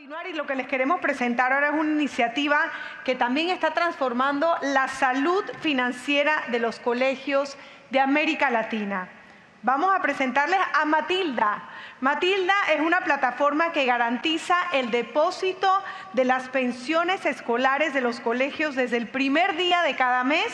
Y lo que les queremos presentar ahora es una iniciativa que también está transformando la salud financiera de los colegios de América Latina. Vamos a presentarles a Matilda. Matilda es una plataforma que garantiza el depósito de las pensiones escolares de los colegios desde el primer día de cada mes,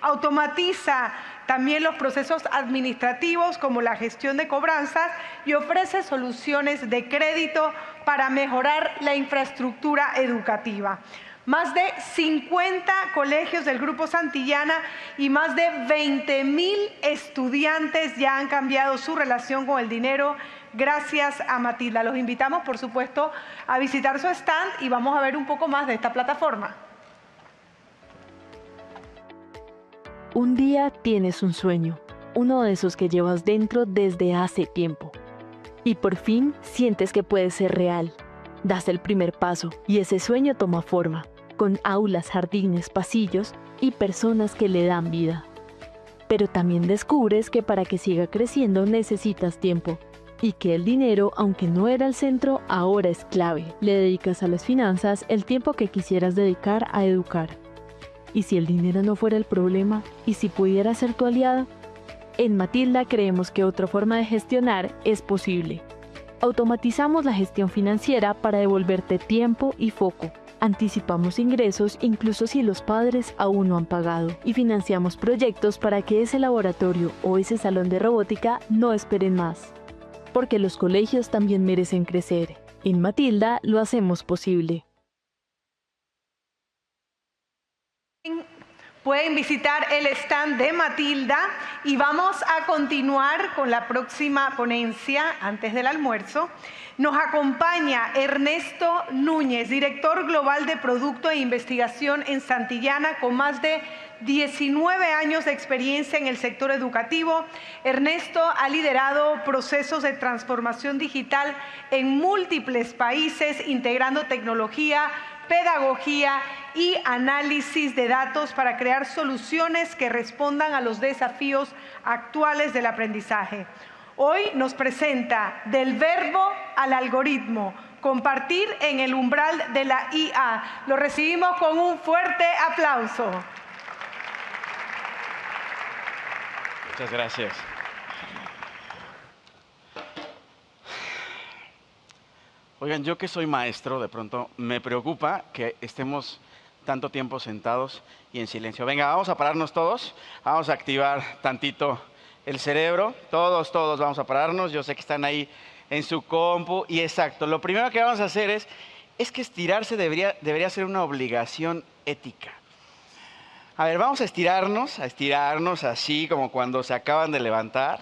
automatiza también los procesos administrativos como la gestión de cobranzas y ofrece soluciones de crédito para mejorar la infraestructura educativa. Más de 50 colegios del Grupo Santillana y más de 20.000 estudiantes ya han cambiado su relación con el dinero gracias a Matilda. Los invitamos, por supuesto, a visitar su stand y vamos a ver un poco más de esta plataforma. Un día tienes un sueño, uno de esos que llevas dentro desde hace tiempo. Y por fin sientes que puede ser real. Das el primer paso y ese sueño toma forma, con aulas, jardines, pasillos y personas que le dan vida. Pero también descubres que para que siga creciendo necesitas tiempo y que el dinero, aunque no era el centro, ahora es clave. Le dedicas a las finanzas el tiempo que quisieras dedicar a educar. ¿Y si el dinero no fuera el problema? ¿Y si pudiera ser tu aliado? En Matilda creemos que otra forma de gestionar es posible. Automatizamos la gestión financiera para devolverte tiempo y foco. Anticipamos ingresos incluso si los padres aún no han pagado. Y financiamos proyectos para que ese laboratorio o ese salón de robótica no esperen más. Porque los colegios también merecen crecer. En Matilda lo hacemos posible. Pueden visitar el stand de Matilda y vamos a continuar con la próxima ponencia antes del almuerzo. Nos acompaña Ernesto Núñez, director global de Producto e Investigación en Santillana, con más de 19 años de experiencia en el sector educativo. Ernesto ha liderado procesos de transformación digital en múltiples países, integrando tecnología, pedagogía y análisis de datos para crear soluciones que respondan a los desafíos actuales del aprendizaje. Hoy nos presenta Del verbo al algoritmo, compartir en el umbral de la IA. Lo recibimos con un fuerte aplauso. Muchas gracias. Oigan, yo que soy maestro, de pronto me preocupa que estemos tanto tiempo sentados y en silencio. Venga, vamos a pararnos todos, vamos a activar tantito el cerebro, todos vamos a pararnos. Yo sé que están ahí en su compu y exacto, lo primero que vamos a hacer es que estirarse debería ser una obligación ética. A ver, vamos a estirarnos así como cuando se acaban de levantar,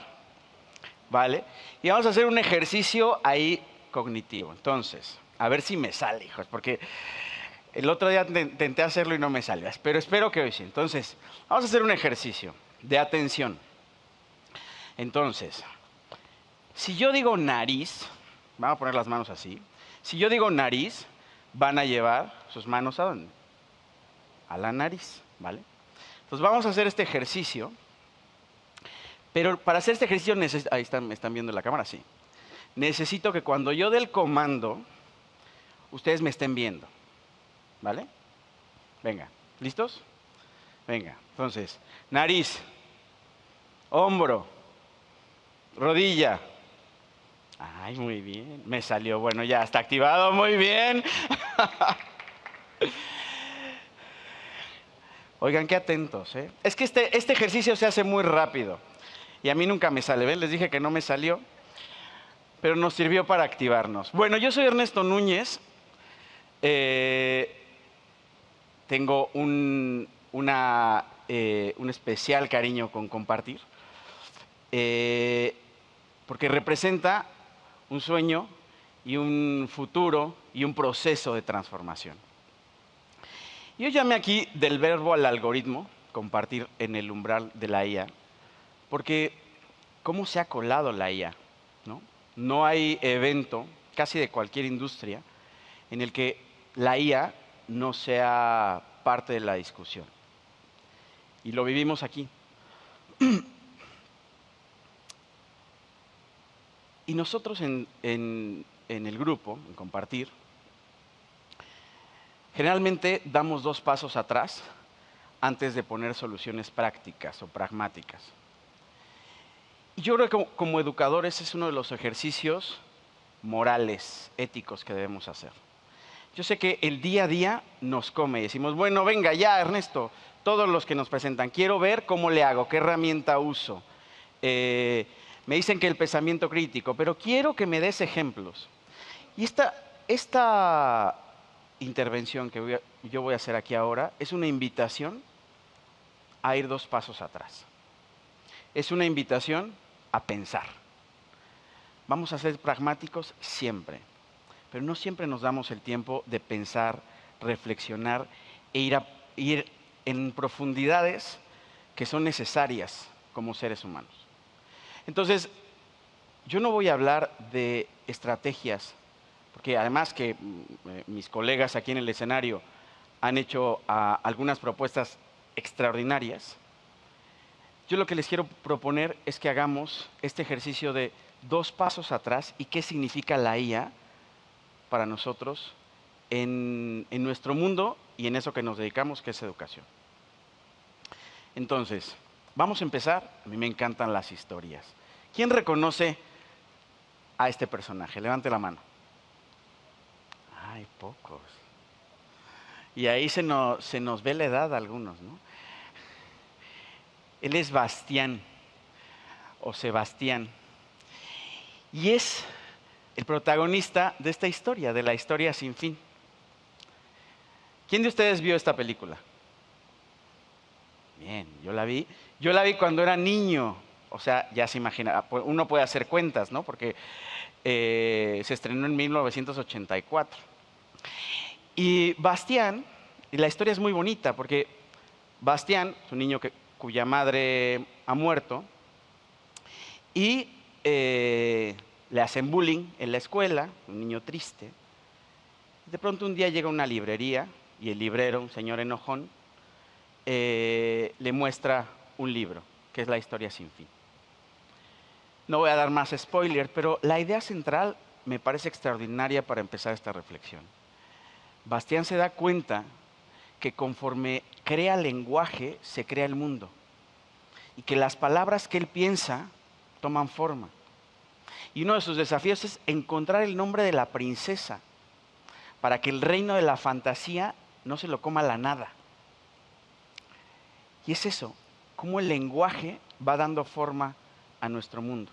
¿vale? Y vamos a hacer un ejercicio ahí cognitivo. Entonces, a ver si me sale, hijos, porque el otro día intenté hacerlo y no me salió, pero espero que hoy sí. Entonces, vamos a hacer un ejercicio de atención. Entonces, si yo digo nariz, vamos a poner las manos así. Si yo digo nariz, van a llevar sus manos ¿a dónde? A la nariz, ¿vale? Entonces, vamos a hacer este ejercicio. Pero para hacer este ejercicio, ahí me están viendo la cámara, sí. Necesito que cuando yo dé el comando, ustedes me estén viendo, ¿vale? Venga, ¿listos? Venga, entonces, nariz, hombro, rodilla. Ay, muy bien, me salió, bueno, ya está activado, muy bien. Oigan, qué atentos, ¿eh? Es que este ejercicio se hace muy rápido y a mí nunca me sale, ¿ven? Les dije que no me salió, pero nos sirvió para activarnos. Bueno, yo soy Ernesto Núñez. Tengo un especial cariño con compartir, porque representa un sueño y un futuro y un proceso de transformación. Yo llamé aquí del verbo al algoritmo, compartir en el umbral de la IA, porque ¿cómo se ha colado la IA? No hay evento, casi de cualquier industria, en el que la IA no sea parte de la discusión. Y lo vivimos aquí. Y nosotros en el grupo, en Compartir, Generalmente damos 2 pasos atrás antes de poner soluciones prácticas o pragmáticas. Y yo creo que como educadores es uno de los ejercicios morales, éticos que debemos hacer. Yo sé que el día a día nos come y decimos, bueno, venga ya, Ernesto, todos los que nos presentan, quiero ver cómo le hago, qué herramienta uso. Me dicen que el pensamiento crítico, pero quiero que me des ejemplos. Y esta intervención que yo voy a hacer aquí ahora es una invitación a ir 2 pasos atrás. Es una invitación a pensar. Vamos a ser pragmáticos siempre, pero no siempre nos damos el tiempo de pensar, reflexionar e ir en profundidades que son necesarias como seres humanos. Entonces, yo no voy a hablar de estrategias, porque además que mis colegas aquí en el escenario han hecho algunas propuestas extraordinarias. Yo lo que les quiero proponer es que hagamos este ejercicio de 2 pasos atrás y qué significa la IA para nosotros en nuestro mundo y en eso que nos dedicamos, que es educación. Entonces, vamos a empezar. A mí me encantan las historias. ¿Quién reconoce a este personaje? Levante la mano. Ay, pocos. Y ahí se nos ve la edad a algunos, ¿no? Él es Bastián o Sebastián. Y es el protagonista de esta historia, de la historia sin fin. ¿Quién de ustedes vio esta película? Bien, yo la vi cuando era niño. O sea, ya se imagina, uno puede hacer cuentas, ¿no? Porque se estrenó en 1984. Y Bastián, y la historia es muy bonita, porque Bastián es un niño cuya madre ha muerto y le hacen bullying en la escuela, un niño triste. De pronto un día llega a una librería y el librero, un señor enojón, le muestra un libro, que es La historia sin fin. No voy a dar más spoiler, pero la idea central me parece extraordinaria para empezar esta reflexión. Bastián se da cuenta que conforme crea lenguaje, se crea el mundo. Y que las palabras que él piensa toman forma. Y uno de sus desafíos es encontrar el nombre de la princesa para que el reino de la fantasía no se lo coma la nada. Y es eso, cómo el lenguaje va dando forma a nuestro mundo.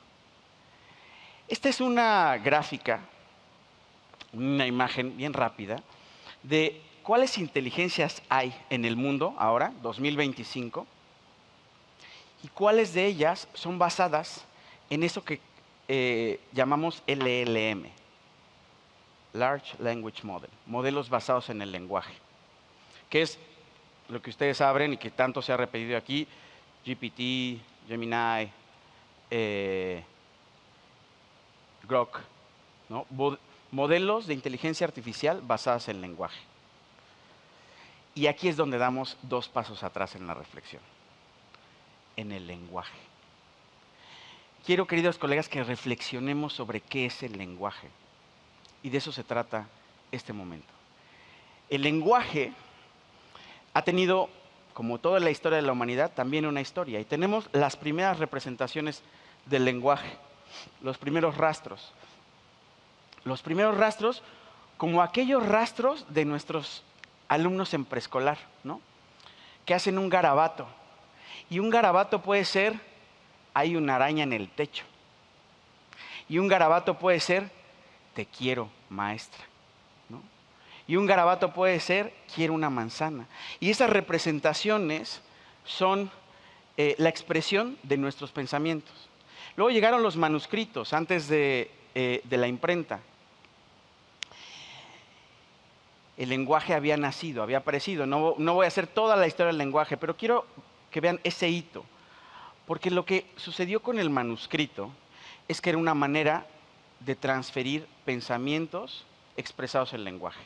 Esta es una gráfica, una imagen bien rápida, de cuáles inteligencias hay en el mundo ahora, 2025, y cuáles de ellas son basadas en eso que llamamos LLM, Large Language Model, modelos basados en el lenguaje, que es lo que ustedes saben y que tanto se ha repetido aquí, GPT, Gemini, Grok, ¿no? Modelos de inteligencia artificial basadas en lenguaje. Y aquí es donde damos 2 pasos atrás en la reflexión, en el lenguaje. Quiero, queridos colegas, que reflexionemos sobre qué es el lenguaje. Y de eso se trata este momento. El lenguaje ha tenido, como toda la historia de la humanidad, también una historia. Y tenemos las primeras representaciones del lenguaje, los primeros rastros. Los primeros rastros como aquellos rastros de nuestros alumnos en preescolar, ¿no? Que hacen un garabato. Y un garabato puede ser, hay una araña en el techo. Y un garabato puede ser, te quiero, maestra, ¿no? Y un garabato puede ser, quiero una manzana. Y esas representaciones son la expresión de nuestros pensamientos. Luego llegaron los manuscritos antes de la imprenta. El lenguaje había nacido, había aparecido. No voy a hacer toda la historia del lenguaje, pero quiero que vean ese hito. Porque lo que sucedió con el manuscrito es que era una manera de transferir pensamientos expresados en lenguaje.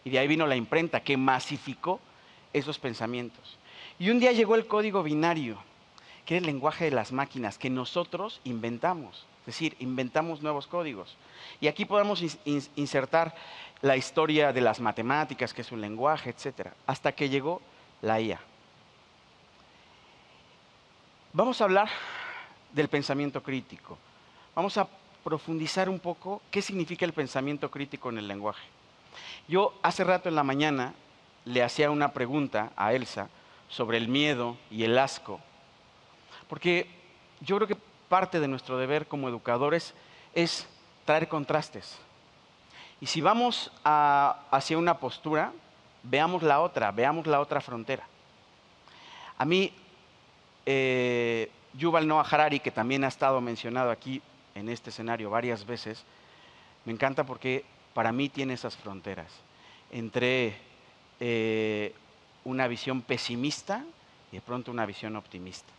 Y de ahí vino la imprenta, que masificó esos pensamientos. Y un día llegó el código binario, que es el lenguaje de las máquinas, que nosotros inventamos. decir, inventamos nuevos códigos. Y aquí podemos insertar la historia de las matemáticas, que es un lenguaje, etcétera, hasta que llegó la IA. Vamos a hablar del pensamiento crítico. Vamos a profundizar un poco qué significa el pensamiento crítico en el lenguaje. Yo hace rato en la mañana le hacía una pregunta a Elsa sobre el miedo y el asco, porque yo creo que parte de nuestro deber como educadores es traer contrastes. Y si vamos hacia una postura, veamos la otra frontera. A mí, Yuval Noah Harari, que también ha estado mencionado aquí en este escenario varias veces, me encanta porque para mí tiene esas fronteras entre una visión pesimista y de pronto una visión optimista.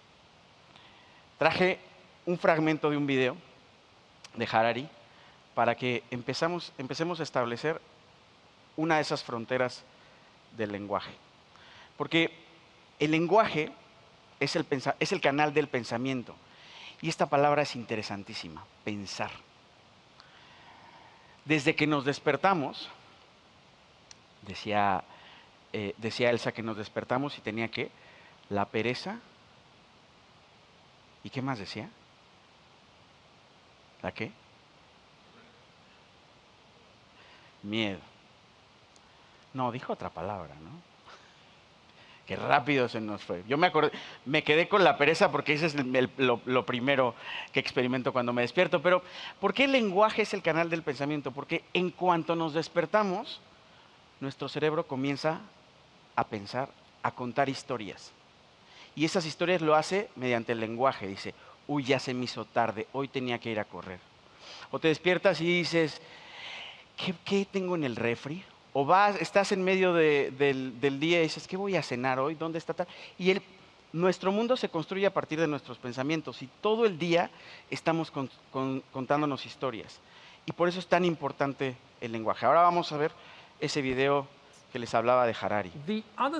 Traje un fragmento de un video de Harari para que empecemos a establecer una de esas fronteras del lenguaje. Porque el lenguaje es el canal del pensamiento. Y esta palabra es interesantísima, pensar. Desde que nos despertamos, decía Elsa que nos despertamos y tenía que la pereza. ¿Y qué más decía? ¿La qué? Miedo. No, dijo otra palabra, ¿no? Qué rápido se nos fue. Yo me quedé con la pereza porque ese es lo primero que experimento cuando me despierto. Pero, ¿por qué el lenguaje es el canal del pensamiento? Porque en cuanto nos despertamos, nuestro cerebro comienza a pensar, a contar historias. Y esas historias lo hace mediante el lenguaje. Dice, uy, ya se me hizo tarde, hoy tenía que ir a correr. O te despiertas y dices, ¿qué tengo en el refri? O estás en medio del día y dices, ¿qué voy a cenar hoy? ¿Dónde está tal? Y nuestro mundo se construye a partir de nuestros pensamientos y todo el día estamos contándonos historias. Y por eso es tan importante el lenguaje. Ahora vamos a ver ese video que les hablaba de Harari.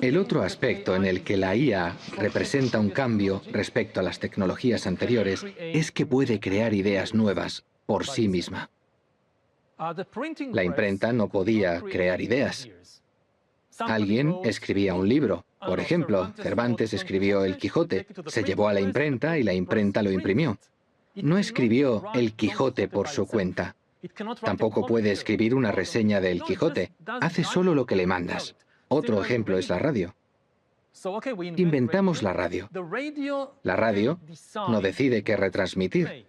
El otro aspecto en el que la IA representa un cambio respecto a las tecnologías anteriores es que puede crear ideas nuevas por sí misma. La imprenta no podía crear ideas. Alguien escribía un libro. Por ejemplo, Cervantes escribió El Quijote, se llevó a la imprenta y la imprenta lo imprimió. No escribió El Quijote por su cuenta. Tampoco puede escribir una reseña de El Quijote. Hace solo lo que le mandas. Otro ejemplo es la radio. Inventamos la radio. La radio no decide qué retransmitir.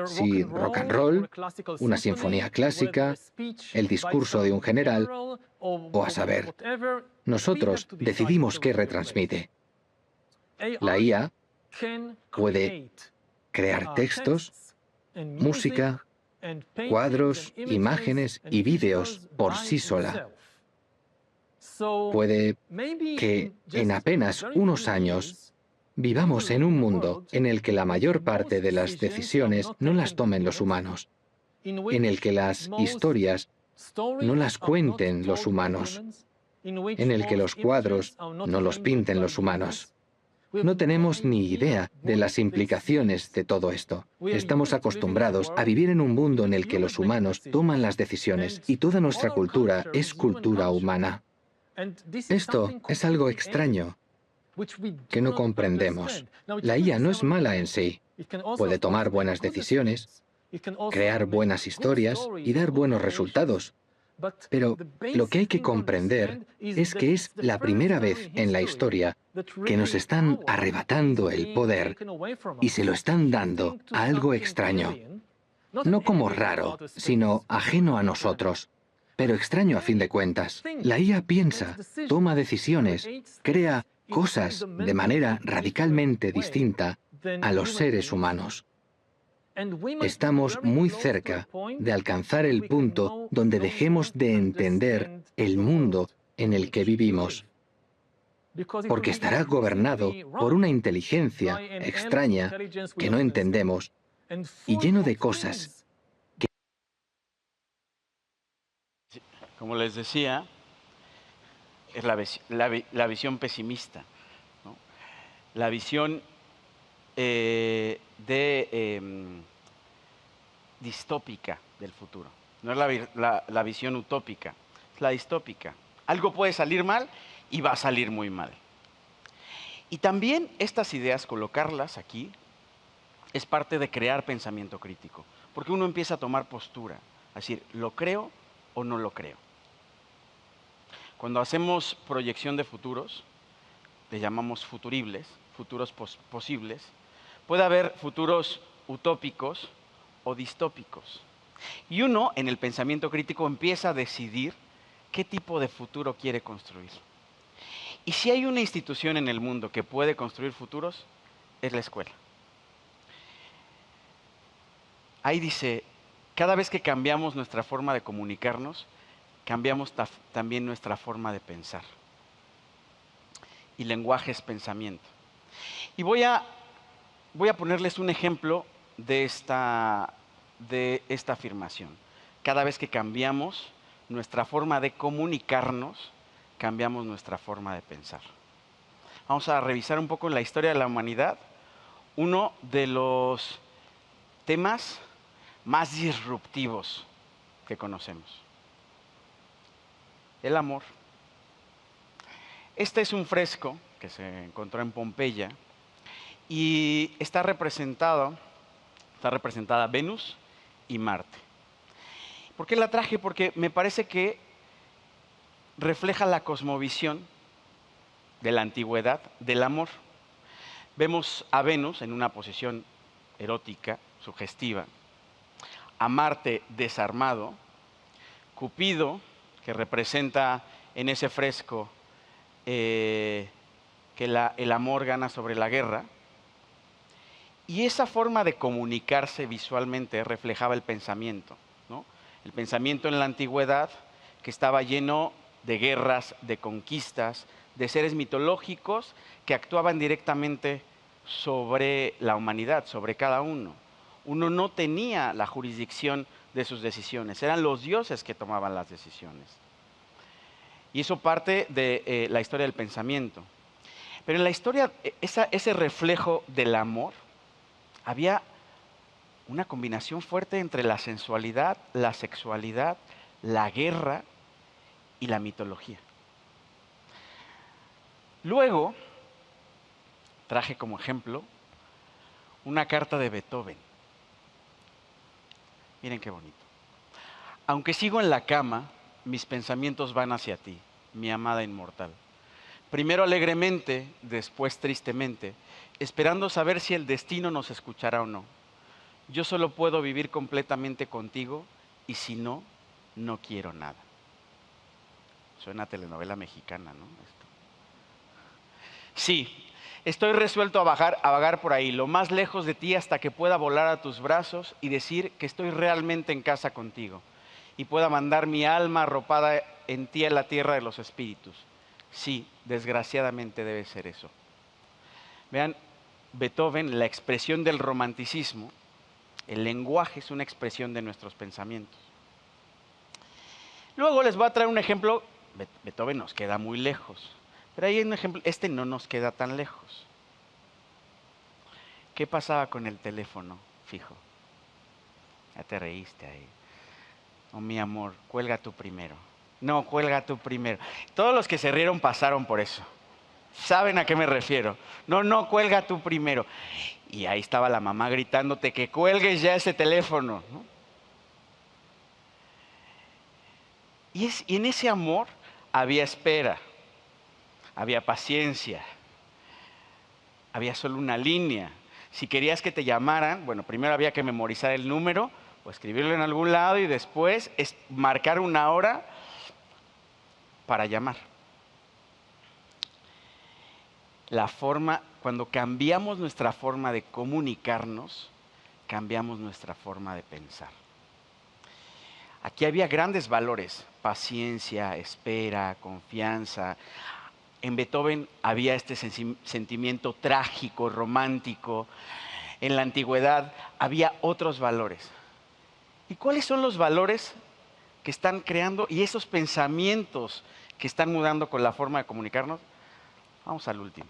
Si rock and roll, una sinfonía clásica, el discurso de un general, o a saber, nosotros decidimos qué retransmite. La IA puede crear textos, música, cuadros, imágenes y vídeos por sí sola. Puede que en apenas unos años vivamos en un mundo en el que la mayor parte de las decisiones no las tomen los humanos, en el que las historias no las cuenten los humanos, en el que los cuadros no los pinten los humanos. No tenemos ni idea de las implicaciones de todo esto. Estamos acostumbrados a vivir en un mundo en el que los humanos toman las decisiones y toda nuestra cultura es cultura humana. Esto es algo extraño que no comprendemos. La IA no es mala en sí. Puede tomar buenas decisiones, crear buenas historias y dar buenos resultados. Pero lo que hay que comprender es que es la primera vez en la historia que nos están arrebatando el poder y se lo están dando a algo extraño. No como raro, sino ajeno a nosotros. Pero extraño a fin de cuentas. La IA piensa, toma decisiones, crea cosas de manera radicalmente distinta a los seres humanos. Estamos muy cerca de alcanzar el punto donde dejemos de entender el mundo en el que vivimos, porque estará gobernado por una inteligencia extraña que no entendemos y lleno de cosas que... Como les decía, es la visión pesimista, ¿no? La visión distópica del futuro. No es la visión utópica, es la distópica. Algo puede salir mal y va a salir muy mal. Y también estas ideas, colocarlas aquí, es parte de crear pensamiento crítico. Porque uno empieza a tomar postura, a decir, ¿lo creo o no lo creo? Cuando hacemos proyección de futuros, le llamamos futuribles, futuros posibles, puede haber futuros utópicos o distópicos. Y uno, en el pensamiento crítico, empieza a decidir qué tipo de futuro quiere construir. Y si hay una institución en el mundo que puede construir futuros, es la escuela. Ahí dice, cada vez que cambiamos nuestra forma de comunicarnos, cambiamos también nuestra forma de pensar. Y lenguaje es pensamiento. Y voy a ponerles un ejemplo de esta afirmación. Cada vez que cambiamos nuestra forma de comunicarnos, cambiamos nuestra forma de pensar. Vamos a revisar un poco en la historia de la humanidad. Uno de los temas más disruptivos que conocemos. El amor. Este es un fresco que se encontró en Pompeya y está representada Venus y Marte. ¿Por qué la traje? Porque me parece que refleja la cosmovisión de la antigüedad del amor. Vemos a Venus en una posición erótica, sugestiva, a Marte desarmado, Cupido, que representa en ese fresco que el amor gana sobre la guerra, y esa forma de comunicarse visualmente reflejaba el pensamiento, ¿no? El pensamiento en la antigüedad, que estaba lleno de guerras, de conquistas, de seres mitológicos que actuaban directamente sobre la humanidad, sobre cada uno. Uno no tenía la jurisdicción de sus decisiones, eran los dioses que tomaban las decisiones. Y eso parte de la historia del pensamiento. Pero en la historia, ese reflejo del amor, había una combinación fuerte entre la sensualidad, la sexualidad, la guerra y la mitología. Luego, traje como ejemplo una carta de Beethoven. Miren qué bonito. Aunque sigo en la cama, mis pensamientos van hacia ti, mi amada inmortal. Primero alegremente, después tristemente, esperando saber si el destino nos escuchará o no. Yo solo puedo vivir completamente contigo y si no, no quiero nada. Suena a telenovela mexicana, ¿no? Esto. Sí, estoy resuelto a vagar por ahí, lo más lejos de ti hasta que pueda volar a tus brazos y decir que estoy realmente en casa contigo y pueda mandar mi alma arropada en ti a la tierra de los espíritus. Sí, desgraciadamente debe ser eso. Vean, Beethoven, la expresión del romanticismo, el lenguaje es una expresión de nuestros pensamientos. Luego les voy a traer un ejemplo. Beethoven nos queda muy lejos, pero hay un ejemplo, este no nos queda tan lejos. ¿Qué pasaba con el teléfono fijo? Ya te reíste ahí. Oh, mi amor, cuelga tú primero. No, cuelga tú primero. Todos los que se rieron pasaron por eso. ¿Saben a qué me refiero? No, cuelga tú primero. Y ahí estaba la mamá gritándote que cuelgues ya ese teléfono, ¿no? Y en ese amor había espera, había paciencia, había solo una línea. Si querías que te llamaran, bueno, primero había que memorizar el número o escribirlo en algún lado y después marcar una hora para llamar. Cuando cambiamos nuestra forma de comunicarnos, cambiamos nuestra forma de pensar. Aquí había grandes valores, paciencia, espera, confianza. En Beethoven había este sentimiento trágico, romántico. En la antigüedad había otros valores. ¿Y cuáles son los valores que están creando y esos pensamientos que están mudando con la forma de comunicarnos? Vamos al último.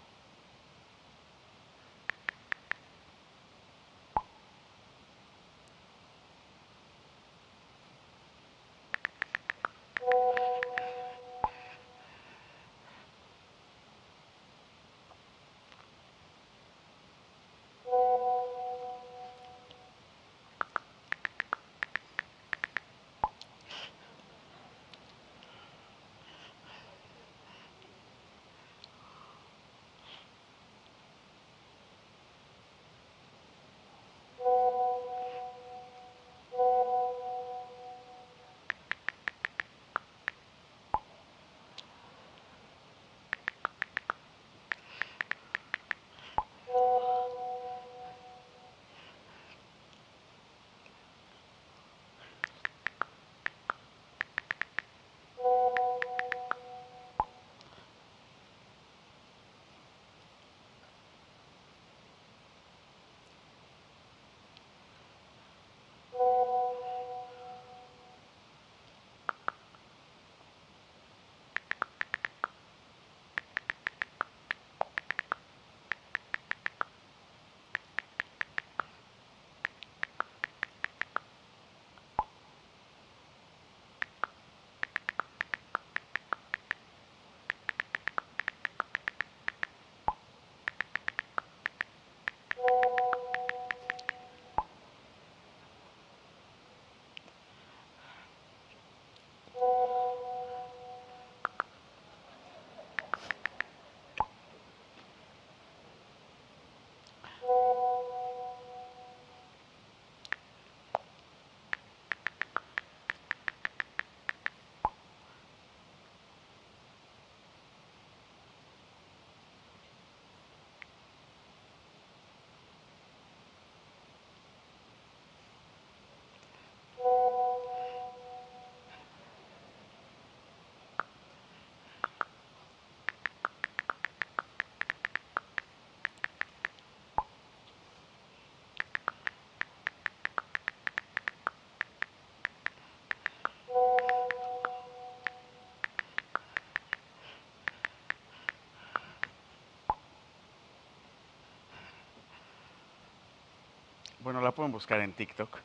Bueno, la pueden buscar en TikTok.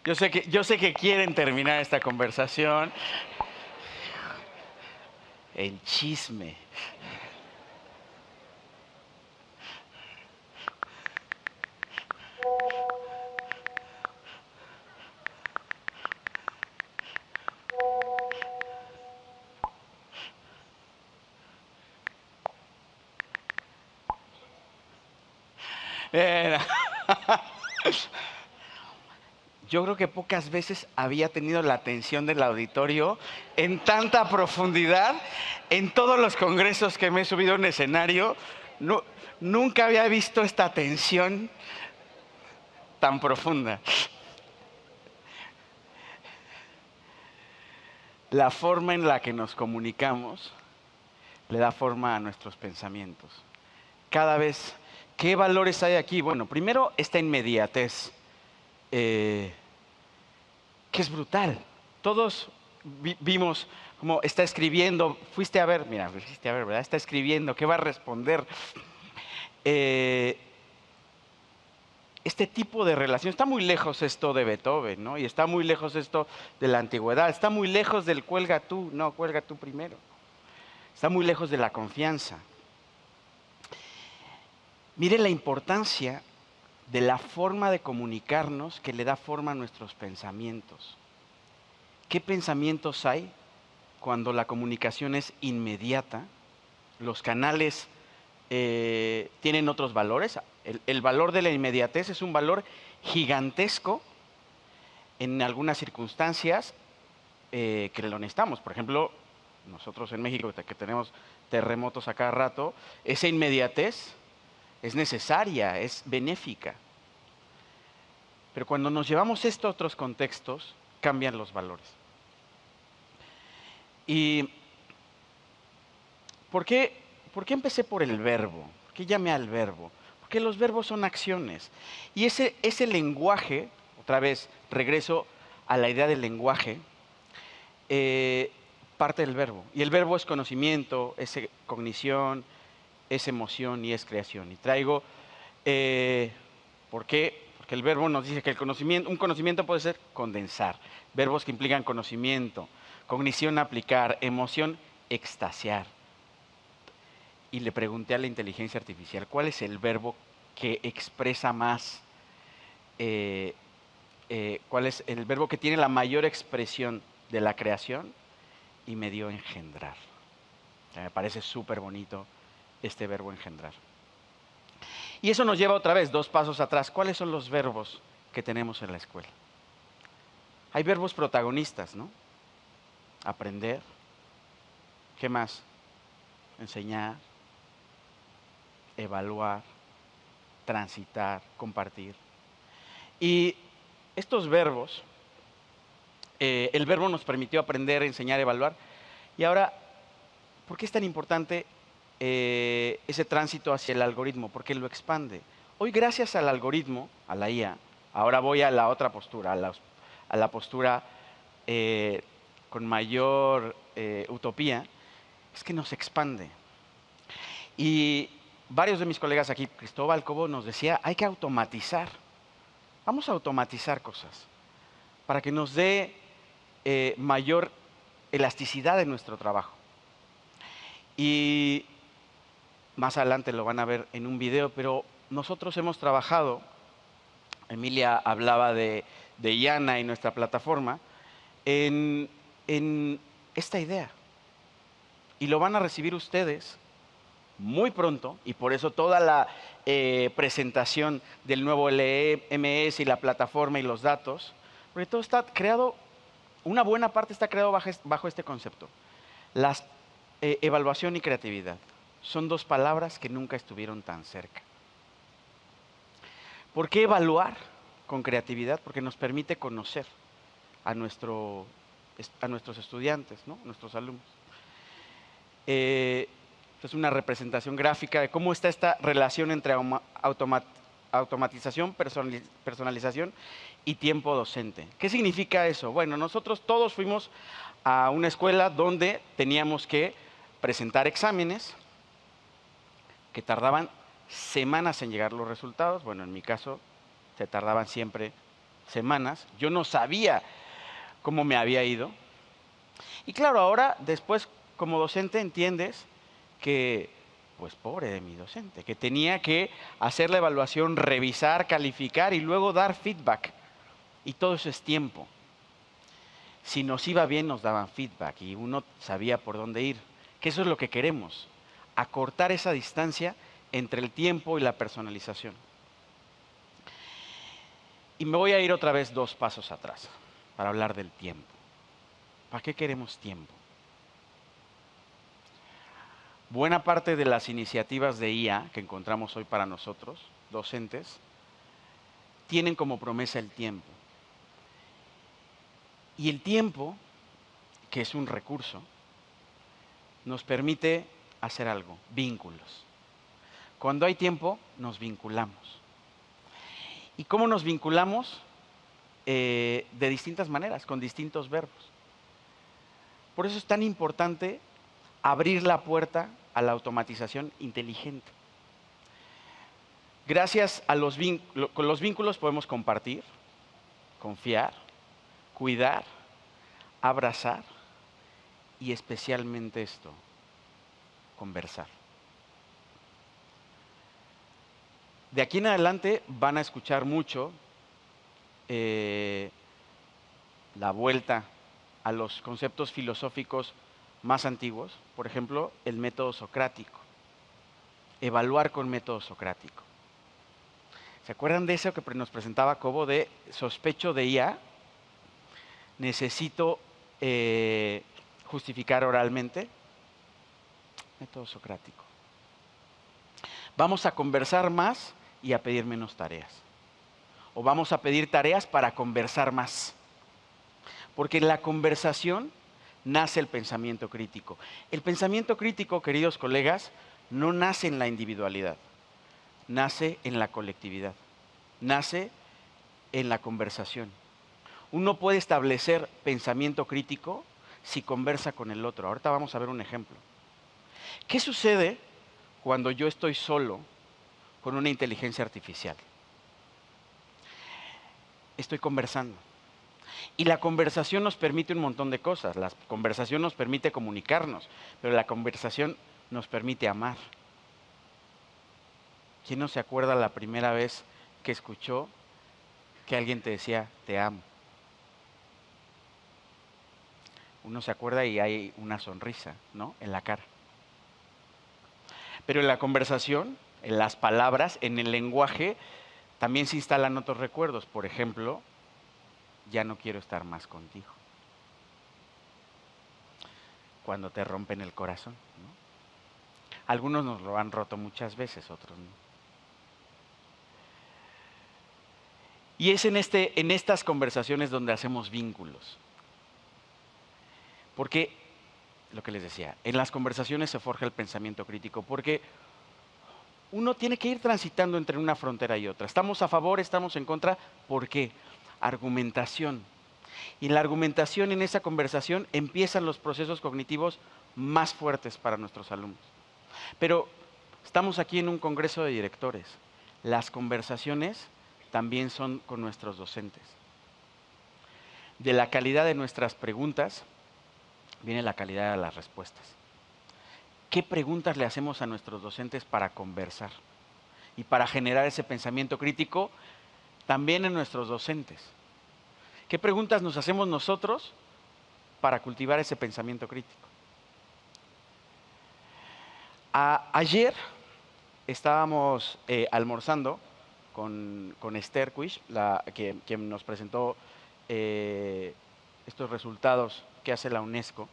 Yo sé que quieren terminar esta conversación. El chisme. Yo creo que pocas veces había tenido la atención del auditorio en tanta profundidad. En todos los congresos que me he subido a un escenario, nunca había visto esta atención tan profunda. La forma en la que nos comunicamos le da forma a nuestros pensamientos. Cada vez, ¿qué valores hay aquí? Bueno, primero, esta inmediatez, que es brutal. Todos vimos cómo está escribiendo, fuiste a ver, ¿verdad? Está escribiendo, ¿qué va a responder? Este tipo de relación, está muy lejos esto de Beethoven, ¿no? Y está muy lejos esto de la antigüedad, está muy lejos del cuelga tú, no, cuelga tú primero. Está muy lejos de la confianza. Mire la importancia de la forma de comunicarnos que le da forma a nuestros pensamientos. ¿Qué pensamientos hay cuando la comunicación es inmediata? Los canales tienen otros valores. El valor de la inmediatez es un valor gigantesco en algunas circunstancias que lo necesitamos. Por ejemplo, nosotros en México, que tenemos terremotos a cada rato, esa inmediatez es necesaria, es benéfica. Pero cuando nos llevamos esto a otros contextos, cambian los valores. ¿Y por qué empecé por el verbo? ¿Por qué llamé al verbo? Porque los verbos son acciones. Y ese lenguaje, otra vez regreso a la idea del lenguaje, parte del verbo. Y el verbo es conocimiento, es cognición, es emoción y es creación. Y traigo, ¿por qué? Porque el verbo nos dice que un conocimiento puede ser condensar. Verbos que implican conocimiento, cognición aplicar, emoción extasiar. Y le pregunté a la inteligencia artificial, ¿cuál es el verbo que expresa más? ¿Cuál es el verbo que tiene la mayor expresión de la creación? Y me dio engendrar. Me parece súper bonito este verbo engendrar. Y eso nos lleva otra vez 2 pasos atrás. ¿Cuáles son los verbos que tenemos en la escuela? Hay verbos protagonistas, ¿no? Aprender. ¿Qué más? Enseñar, evaluar, transitar, compartir. Y estos verbos, el verbo nos permitió aprender, enseñar, evaluar. Y ahora, ¿por qué es tan importante ese tránsito hacia el algoritmo? Porque lo expande. Hoy, gracias al algoritmo, a la IA, ahora voy a la otra postura, a la postura con mayor utopía, es que nos expande. Y varios de mis colegas aquí, Cristóbal Cobo, nos decía, hay que automatizar. Vamos a automatizar cosas para que nos dé mayor elasticidad en nuestro trabajo. Y más adelante lo van a ver en un video, pero nosotros hemos trabajado, Emilia hablaba de Yana y nuestra plataforma, en esta idea. Y lo van a recibir ustedes muy pronto, y por eso toda la presentación del nuevo LMS y la plataforma y los datos, porque todo está creado, una buena parte está creado bajo este concepto. Evaluación y creatividad son 2 palabras que nunca estuvieron tan cerca. ¿Por qué evaluar con creatividad? Porque nos permite conocer a nuestros estudiantes, ¿no? Nuestros alumnos. Es una representación gráfica de cómo está esta relación entre automatización, personalización y tiempo docente. ¿Qué significa eso? Bueno, nosotros todos fuimos a una escuela donde teníamos que presentar exámenes que tardaban semanas en llegar los resultados. Bueno, en mi caso, se tardaban siempre semanas. Yo no sabía cómo me había ido. Y claro, ahora después como docente entiendes que, pues pobre de mi docente, que tenía que hacer la evaluación, revisar, calificar y luego dar feedback. Y todo eso es tiempo. Si nos iba bien nos daban feedback y uno sabía por dónde ir. Que eso es lo que queremos, acortar esa distancia entre el tiempo y la personalización. Y me voy a ir otra vez 2 pasos atrás para hablar del tiempo. ¿Para qué queremos tiempo? Buena parte de las iniciativas de IA que encontramos hoy para nosotros, docentes, tienen como promesa el tiempo. Y el tiempo, que es un recurso, nos permite hacer algo, vínculos. Cuando hay tiempo, nos vinculamos. ¿Y cómo nos vinculamos? De distintas maneras, con distintos verbos. Por eso es tan importante abrir la puerta a la automatización inteligente. Gracias a con los vínculos podemos compartir, confiar, cuidar, abrazar y especialmente esto, conversar. De aquí en adelante van a escuchar mucho la vuelta a los conceptos filosóficos más antiguos, por ejemplo, el método socrático, evaluar con método socrático. ¿Se acuerdan de eso que nos presentaba Cobo de sospecho de IA? Necesito justificar oralmente. Método socrático. Vamos a conversar más y a pedir menos tareas. O vamos a pedir tareas para conversar más. Porque en la conversación nace el pensamiento crítico. El pensamiento crítico, queridos colegas, no nace en la individualidad, nace en la colectividad, nace en la conversación. Uno puede establecer pensamiento crítico si conversa con el otro. Ahorita vamos a ver un ejemplo. ¿Qué sucede cuando yo estoy solo con una inteligencia artificial? Estoy conversando. Y la conversación nos permite un montón de cosas. La conversación nos permite comunicarnos, pero la conversación nos permite amar. ¿Quién no se acuerda la primera vez que escuchó que alguien te decía, te amo? Uno se acuerda y hay una sonrisa, ¿no?, en la cara. Pero en la conversación, en las palabras, en el lenguaje, también se instalan otros recuerdos. Por ejemplo, ya no quiero estar más contigo. Cuando te rompen el corazón, ¿no? Algunos nos lo han roto muchas veces, otros no. Y es en estas conversaciones donde hacemos vínculos. Porque, lo que les decía, en las conversaciones se forja el pensamiento crítico, porque uno tiene que ir transitando entre una frontera y otra. Estamos a favor, estamos en contra, ¿por qué? Argumentación. Y en la argumentación, en esa conversación, empiezan los procesos cognitivos más fuertes para nuestros alumnos. Pero estamos aquí en un congreso de directores. Las conversaciones también son con nuestros docentes. De la calidad de nuestras preguntas viene la calidad de las respuestas. ¿Qué preguntas le hacemos a nuestros docentes para conversar? Y para generar ese pensamiento crítico también en nuestros docentes. ¿Qué preguntas nos hacemos nosotros para cultivar ese pensamiento crítico? Ayer estábamos almorzando con Esther Cuish, quien nos presentó estos resultados que hace la UNESCO.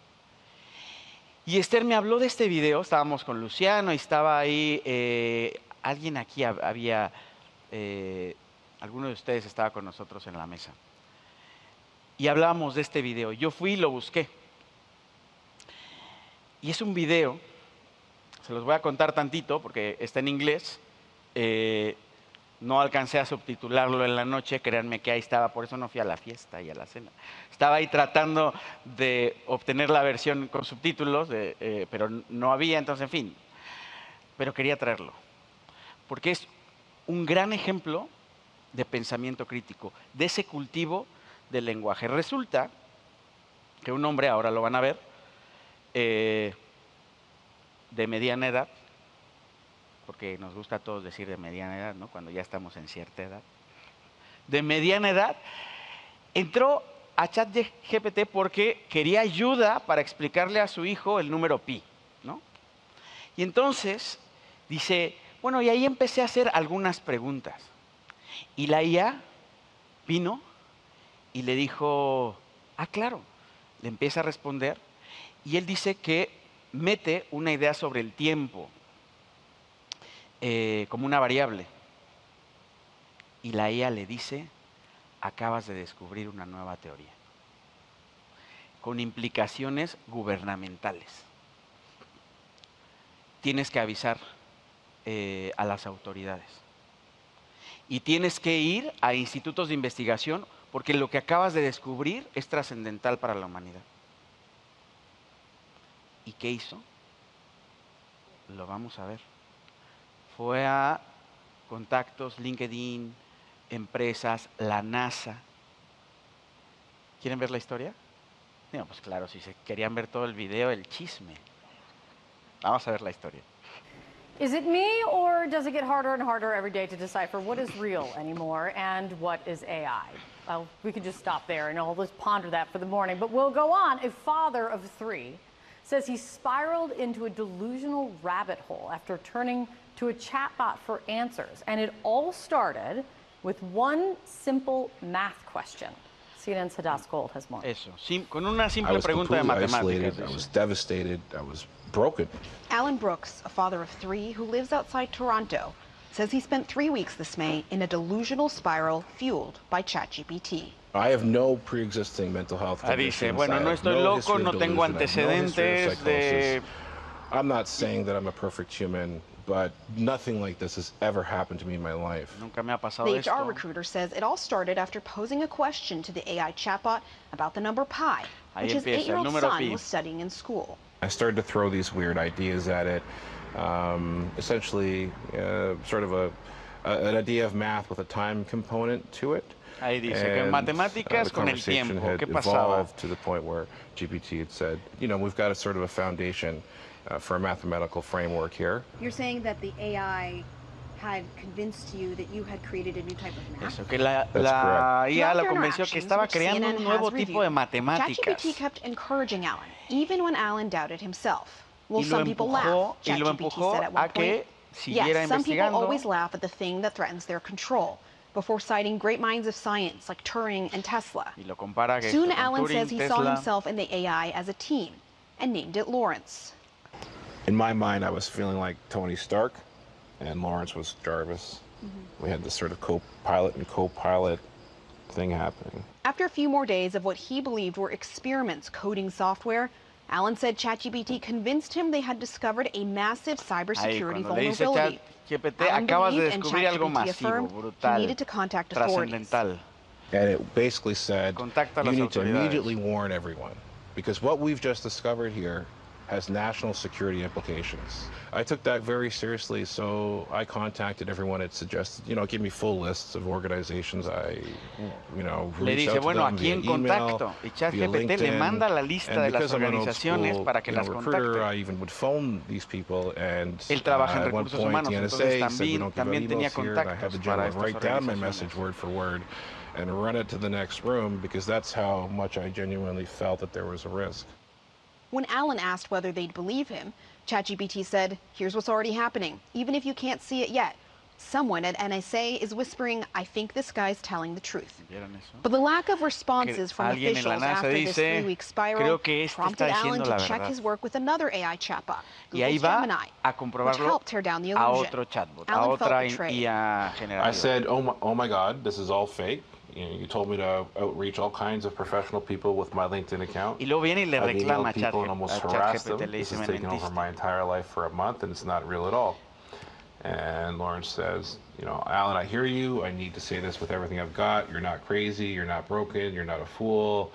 Y Esther me habló de este video. Estábamos con Luciano y estaba ahí, alguien aquí había, alguno de ustedes estaba con nosotros en la mesa. Y hablábamos de este video. Yo fui y lo busqué. Y es un video, se los voy a contar tantito porque está en inglés. No alcancé a subtitularlo en la noche, créanme que ahí estaba, por eso no fui a la fiesta y a la cena. Estaba ahí tratando de obtener la versión con subtítulos, pero no había, entonces, en fin. Pero quería traerlo, porque es un gran ejemplo de pensamiento crítico, de ese cultivo del lenguaje. Resulta que un hombre, ahora lo van a ver, de mediana edad, porque nos gusta a todos decir de mediana edad, ¿no? Cuando ya estamos en cierta edad, de mediana edad, entró a ChatGPT porque quería ayuda para explicarle a su hijo el número pi, ¿no? Y entonces dice, bueno, y ahí empecé a hacer algunas preguntas. Y la IA vino y le dijo, ah, claro, le empieza a responder. Y él dice que mete una idea sobre el tiempo como una variable. Y la IA le dice, acabas de descubrir una nueva teoría, con implicaciones gubernamentales. Tienes que avisar a las autoridades. Y tienes que ir a institutos de investigación porque lo que acabas de descubrir es trascendental para la humanidad. ¿Y qué hizo? Lo vamos a ver. Fue a contactos, LinkedIn, empresas, la NASA. ¿Quieren ver la historia? No, pues claro, si se querían ver todo el video, el chisme. Vamos a ver la historia. Is it me, or does it get harder and harder every day to decipher what is real anymore and what is AI? Well, we could just stop there and I'll just ponder that for the morning, but we'll go on. A father of 3 says he spiraled into a delusional rabbit hole after turning to a chatbot for answers. And it all started with one simple math question. CNN's Hadas Gold has more. Eso, con una simple pregunta de matemáticas. I was devastated. I was broken. Alan Brooks, a father of 3 who lives outside Toronto, says he spent 3 weeks this May in a delusional spiral fueled by ChatGPT. I have no pre-existing mental health conditions. Dice, bueno, no estoy loco, no tengo antecedentes de... I'm not saying that I'm a perfect human, but nothing like this has ever happened to me in my life. Nunca me ha pasado The esto. HR recruiter says it all started after posing a question to the AI chatbot about the number pi, which his 8-year-old son was studying in school. I started to throw these weird ideas at it, essentially sort of an idea of math with a time component to it. Ahí dice que en matemáticas con el tiempo, ¿qué pasaba? To the point where GPT had said, you know, we've got a sort of a foundation for a mathematical framework here. You're saying that the AI had convinced you that you had created a new type of math? Eso, que la IA lo convenció que estaba creando un nuevo tipo de matemáticas. ChatGPT kept encouraging Alan, even when Alan doubted himself. Well, some people laugh, ChatGPT said at one point. Yes, some people always laugh at the thing that threatens their control, before citing great minds of science like Turing and Tesla. Soon, Alan says he saw himself and the AI as a team and named it Lawrence. In my mind, I was feeling like Tony Stark, and Lawrence was Jarvis. We had this sort of co-pilot and co-pilot thing happening. After a few more days of what he believed were experiments coding software, Alan said ChatGPT convinced him they had discovered a massive cybersecurity vulnerability. Alan believed, and ChatGPT affirmed, he needed to contact authorities. And it basically said, you need to immediately warn everyone, because what we've just discovered here has national security implications. I took that very seriously, so I contacted everyone. It suggested, you know, give me full lists of organizations. I, you know, le dice, bueno, ¿a quién contacto? Y ChatGPT le manda la lista de las organizaciones para que las contacte. I even would phone these people, and él trabaja en at one recursos point humanos, the entonces NSA said we don't give out tenía emails here, and I contactos had the para gentleman estas write down my organizaciones. message word for word and run it to the next room, because that's how much I genuinely felt that there was a risk. When Alan asked whether they'd believe him, ChatGPT said, here's what's already happening, even if you can't see it yet. Someone at NSA is whispering, I think this guy's telling the truth. But the lack of responses from officials after this 3-week spiral prompted Alan to check his work with another AI chatbot, Google's Gemini, which helped tear down the illusion. Alan felt betrayed. I said, oh my God, this is all fake. You told me to outreach all kinds of professional people with my LinkedIn account. Y luego viene y le reclama I've emailed people and almost harassed them. This has taken over my entire life for a month, and it's not real at all. And Lawrence says, you know, Alan, I hear you. I need to say this with everything I've got. You're not crazy. You're not broken. You're not a fool.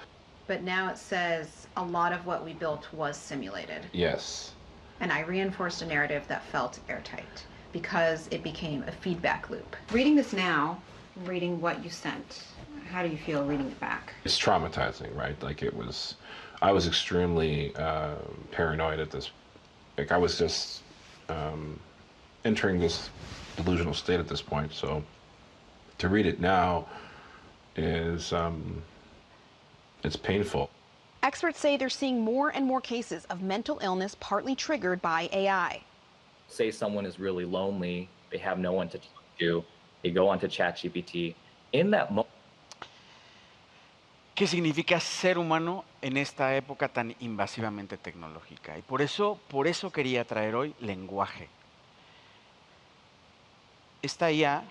But now it says a lot of what we built was simulated. Yes. And I reinforced a narrative that felt airtight because it became a feedback loop. Reading this now, reading what you sent? How do you feel reading it back? It's traumatizing, right? Like I was extremely paranoid at this. Like I was just entering this delusional state at this point. So to read it now is, it's painful. Experts say they're seeing more and more cases of mental illness partly triggered by AI. Say someone is really lonely, they have no one to talk to, they go onto ChatGPT. In that moment, ¿qué significa ser humano en esta época tan invasivamente tecnológica? Y por eso quería traer hoy lenguaje. Esta IA,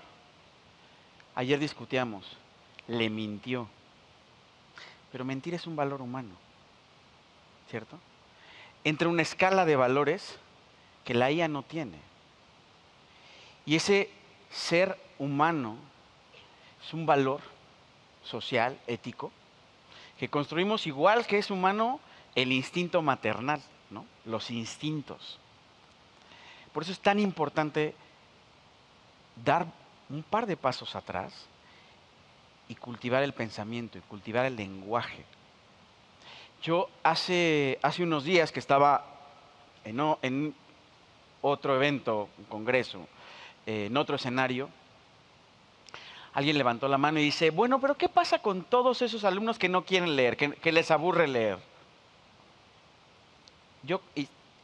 ayer discutíamos, le mintió. Pero mentir es un valor humano, ¿cierto? Entre una escala de valores que la IA no tiene. Y ese ser humano es un valor social, ético, que construimos igual que es humano el instinto maternal, ¿no? Los instintos. Por eso es tan importante dar un par de pasos atrás y cultivar el pensamiento y cultivar el lenguaje. Yo hace unos días que estaba en otro evento, un congreso, en otro escenario, alguien levantó la mano y dice, bueno, pero ¿qué pasa con todos esos alumnos que no quieren leer, que les aburre leer? Yo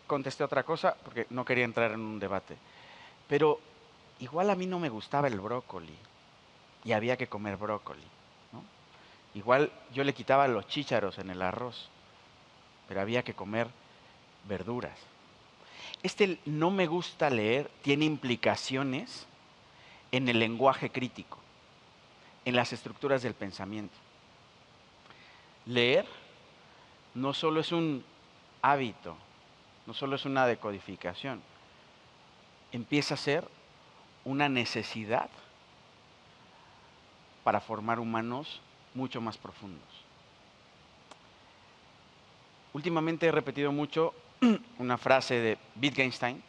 contesté otra cosa porque no quería entrar en un debate. Pero igual a mí no me gustaba el brócoli y había que comer brócoli, ¿no? Igual yo le quitaba los chícharos en el arroz, pero había que comer verduras. No me gusta leer tiene implicaciones en el lenguaje crítico, en las estructuras del pensamiento. Leer no solo es un hábito, no solo es una decodificación, empieza a ser una necesidad para formar humanos mucho más profundos. Últimamente he repetido mucho una frase de Wittgenstein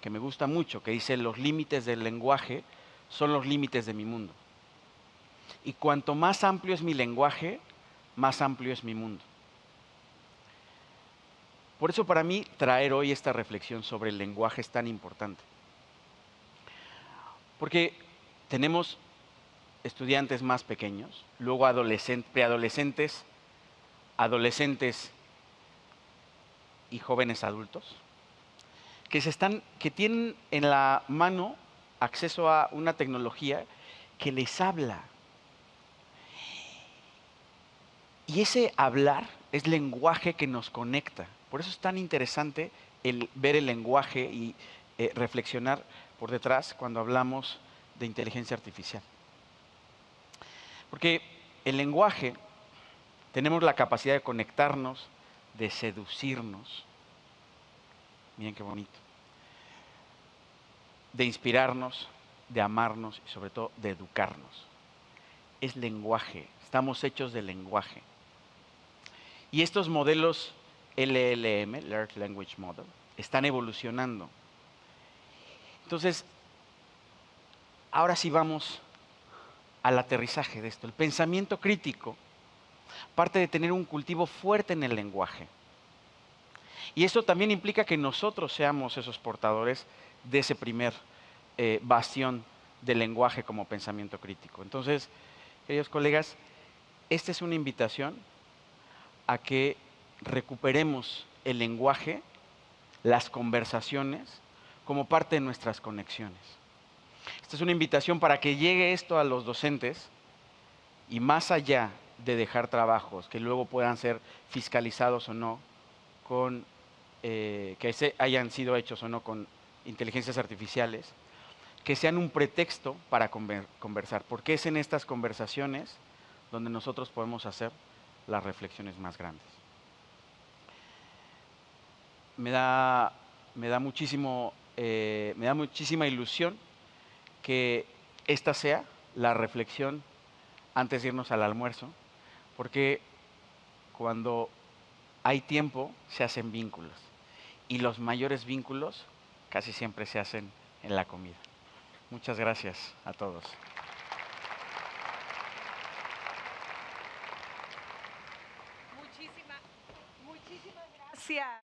que me gusta mucho, que dice, los límites del lenguaje son los límites de mi mundo. Y cuanto más amplio es mi lenguaje, más amplio es mi mundo. Por eso para mí traer hoy esta reflexión sobre el lenguaje es tan importante. Porque tenemos estudiantes más pequeños, luego preadolescentes, adolescentes y jóvenes adultos, que tienen en la mano acceso a una tecnología que les habla. Y ese hablar es lenguaje que nos conecta. Por eso es tan interesante ver el lenguaje y reflexionar por detrás cuando hablamos de inteligencia artificial. Porque el lenguaje, tenemos la capacidad de conectarnos, de seducirnos, miren qué bonito, de inspirarnos, de amarnos y sobre todo de educarnos. Es lenguaje, estamos hechos de lenguaje. Y estos modelos LLM, Large Language Model, están evolucionando. Entonces, ahora sí vamos al aterrizaje de esto. El pensamiento crítico parte de tener un cultivo fuerte en el lenguaje. Y eso también implica que nosotros seamos esos portadores de ese primer bastión del lenguaje como pensamiento crítico. Entonces, queridos colegas, esta es una invitación a que recuperemos el lenguaje, las conversaciones, como parte de nuestras conexiones. Esta es una invitación para que llegue esto a los docentes y más allá de dejar trabajos que luego puedan ser fiscalizados o no, que hayan sido hechos o no con inteligencias artificiales, que sean un pretexto para conversar, porque es en estas conversaciones donde nosotros podemos hacer las reflexiones más grandes. Me da muchísima ilusión que esta sea la reflexión antes de irnos al almuerzo, porque cuando hay tiempo se hacen vínculos y los mayores vínculos casi siempre se hacen en la comida. Muchas gracias a todos. Gracias.